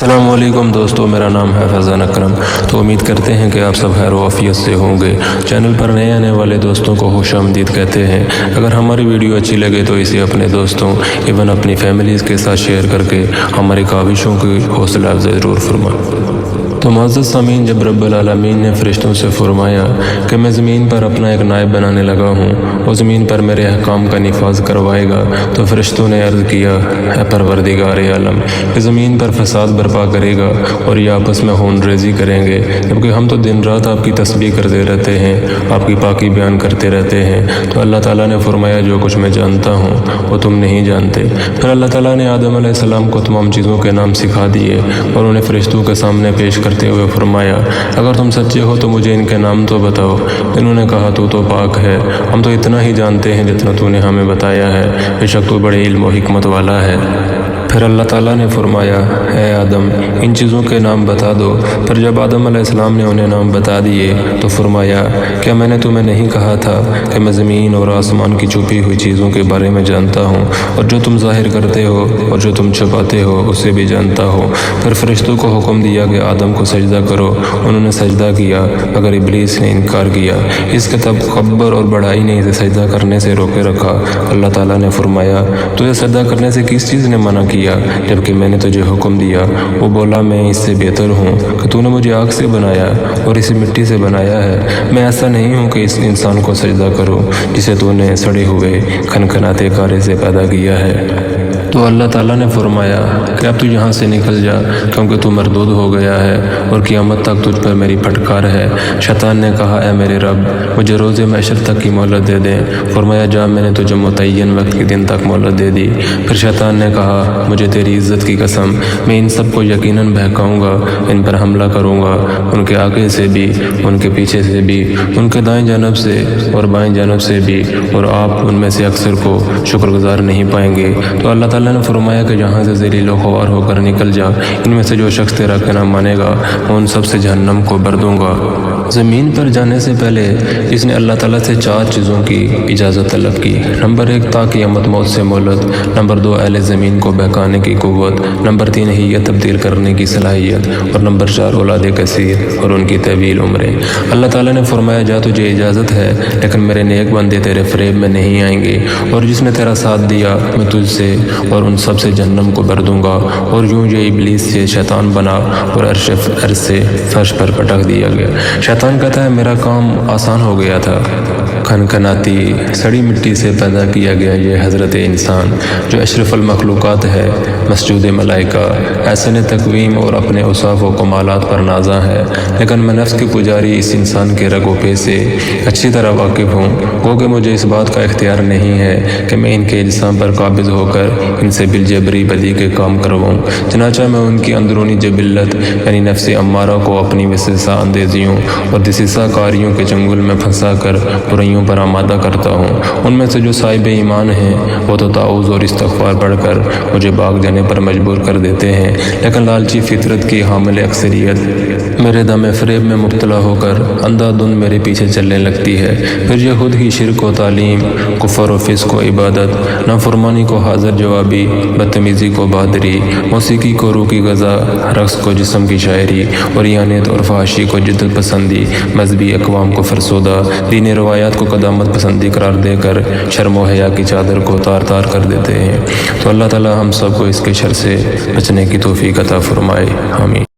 السلام علیکم دوستو، میرا نام ہے فیضان اکرم۔ تو امید کرتے ہیں کہ آپ سب خیر و عافیت سے ہوں گے۔ چینل پر نئے آنے والے دوستوں کو خوش آمدید کہتے ہیں۔ اگر ہماری ویڈیو اچھی لگے تو اسے اپنے دوستوں ایون اپنی فیملیز کے ساتھ شیئر کر کے ہماری کاوشوں کی حوصلہ افزائی ضرور فرمائیں۔ تو معزز سامعین، جب رب العالمین نے فرشتوں سے فرمایا کہ میں زمین پر اپنا ایک نائب بنانے لگا ہوں، وہ زمین پر میرے احکام کا نفاذ کروائے گا، تو فرشتوں نے عرض کیا، اے پروردگار عالم، کہ زمین پر فساد برپا کرے گا اور یہ آپس میں خون ریزی کریں گے، جبکہ ہم تو دن رات آپ کی تسبیح کرتے رہتے ہیں، آپ کی پاکی بیان کرتے رہتے ہیں۔ تو اللہ تعالیٰ نے فرمایا، جو کچھ میں جانتا ہوں وہ تم نہیں جانتے۔ پھر اللہ تعالیٰ نے آدم علیہ السلام کو تمام چیزوں کے نام سکھا دیے اور انہیں فرشتوں کے سامنے پیش کرتے ہوئے فرمایا، اگر تم سچے ہو تو مجھے ان کے نام تو بتاؤ۔ انہوں نے کہا، تو پاک ہے، ہم تو اتنا ہی جانتے ہیں جتنا تو نے ہمیں بتایا ہے، بے شک تو بڑے علم و حکمت والا ہے۔ پھر اللہ تعالیٰ نے فرمایا، اے آدم، ان چیزوں کے نام بتا دو۔ پھر جب آدم علیہ السلام نے انہیں نام بتا دیے تو فرمایا، کیا میں نے تمہیں نہیں کہا تھا کہ میں زمین اور آسمان کی چھپی ہوئی چیزوں کے بارے میں جانتا ہوں، اور جو تم ظاہر کرتے ہو اور جو تم چھپاتے ہو اسے بھی جانتا ہوں۔ پھر فرشتوں کو حکم دیا کہ آدم کو سجدہ کرو، انہوں نے سجدہ کیا مگر ابلیس نے انکار کیا۔ اس کے تکبر اور بڑائی نے اسے سجدہ کرنے سے روکے رکھا۔ اللہ تعالیٰ نے فرمایا، تجھے سجدہ کرنے سے کس چیز نے منع کیا جبکہ میں نے تجھے حکم دیا؟ وہ بولا، میں اس سے بہتر ہوں کہ تو نے مجھے آگ سے بنایا اور اسی مٹی سے بنایا ہے۔ میں ایسا نہیں ہوں کہ اس انسان کو سجدہ کروں جسے تو نے سڑے ہوئے کھنکھناتے کارے سے پیدا کیا ہے۔ تو اللہ تعالیٰ نے فرمایا کہ اب تو یہاں سے نکل جا، کیونکہ تو مردود ہو گیا ہے اور قیامت تک تجھ پر میری پھٹکار ہے۔ شیطان نے کہا، اے میرے رب، مجھے روز محشر تک کی مہلت دے دیں۔ فرمایا، جا، میں نے تجھے متعین وقت کے دن تک مہلت دے دی۔ پھر شیطان نے کہا، مجھے تیری عزت کی قسم، میں ان سب کو یقیناً بہکاؤں گا، ان پر حملہ کروں گا، ان کے آگے سے بھی، ان کے پیچھے سے بھی، ان کے دائیں جانب سے اور بائیں جانب سے بھی، اور آپ ان میں سے اکثر کو شکر گزار نہیں پائیں گے۔ تو اللہ تعالیٰ نے فرمایا کہ جہاں سے ذلیل و خوار ہو کر نکل جا، ان میں سے جو شخص تیرا کہنا مانے گا میں ان سب سے جہنم کو بھر دوں گا۔ زمین پر جانے سے پہلے اس نے اللہ تعالیٰ سے 4 چیزوں کی اجازت طلب کی۔ نمبر 1، تا قیامت موت سے مہلت۔ نمبر 2، اہل زمین کو بہکانے کی قوت۔ نمبر 3، ہیت تبدیل کرنے کی صلاحیت۔ اور نمبر 4، اولاد کثیر اور ان کی طویل عمریں۔ اللہ تعالیٰ نے فرمایا، جا، تجھے اجازت ہے، لیکن میرے نیک بندے تیرے فریب میں نہیں آئیں گے، اور جس نے تیرا ساتھ دیا میں تجھ سے اور ان سب سے جہنم کو بھر دوں گا۔ اور یوں یہ ابلیس سے شیطان بنا اور عرش سے فرش پر پٹک دیا گیا۔ شیطان کہتا ہے، میرا کام آسان ہو گیا تھا، کھنکھناتی سڑی مٹی سے پیدا کیا گیا یہ حضرت انسان جو اشرف المخلوقات ہے، مسجود ملائکہ، احسن تقویم اور اپنے اوصاف و کمالات پر نازاں ہے، لیکن میں نفس کی پجاری اس انسان کے رگ و پے سے اچھی طرح واقف ہوں، گو کہ مجھے اس بات کا اختیار نہیں ہے کہ میں ان کے اجسام پر قابض ہو کر ان سے بالجبری بدی کے کام کرواؤں۔ چنانچہ میں ان کی اندرونی جبلت یعنی نفس امارہ کو اپنی وسوسہ اندیزیوں اور دسیسہ کاریوں کے چنگل میں پھنسا کر برائیوں پر آمادہ کرتا ہوں۔ ان میں سے جو صاحب ایمان ہیں وہ تو تعوذ اور استغفار پڑھ کر مجھے بھاگ جانے پر مجبور کر دیتے ہیں، لیکن لالچی فطرت کی حامل اکثریت میرے دم فریب میں مبتلا ہو کر اندھا دھند میرے پیچھے چلنے لگتی ہے۔ پھر یہ خود ہی شرک و تعلیم، کفر و فسق و عبادت، نافرمانی کو حاضر جوابی، بدتمیزی کو بہادری، موسیقی کو روح کی غذا، رقص کو جسم کی شاعری، اور یانت اور فحاشی کو جدت پسندی، مذہبی اقوام کو فرسودہ، دینی روایات کو قدامت پسندی قرار دے کر شرم و حیا کی چادر کو تار تار کر دیتے ہیں۔ تو اللہ تعالیٰ ہم سب کو اس کے شر سے بچنے کی توفیق عطا فرمائے، آمین۔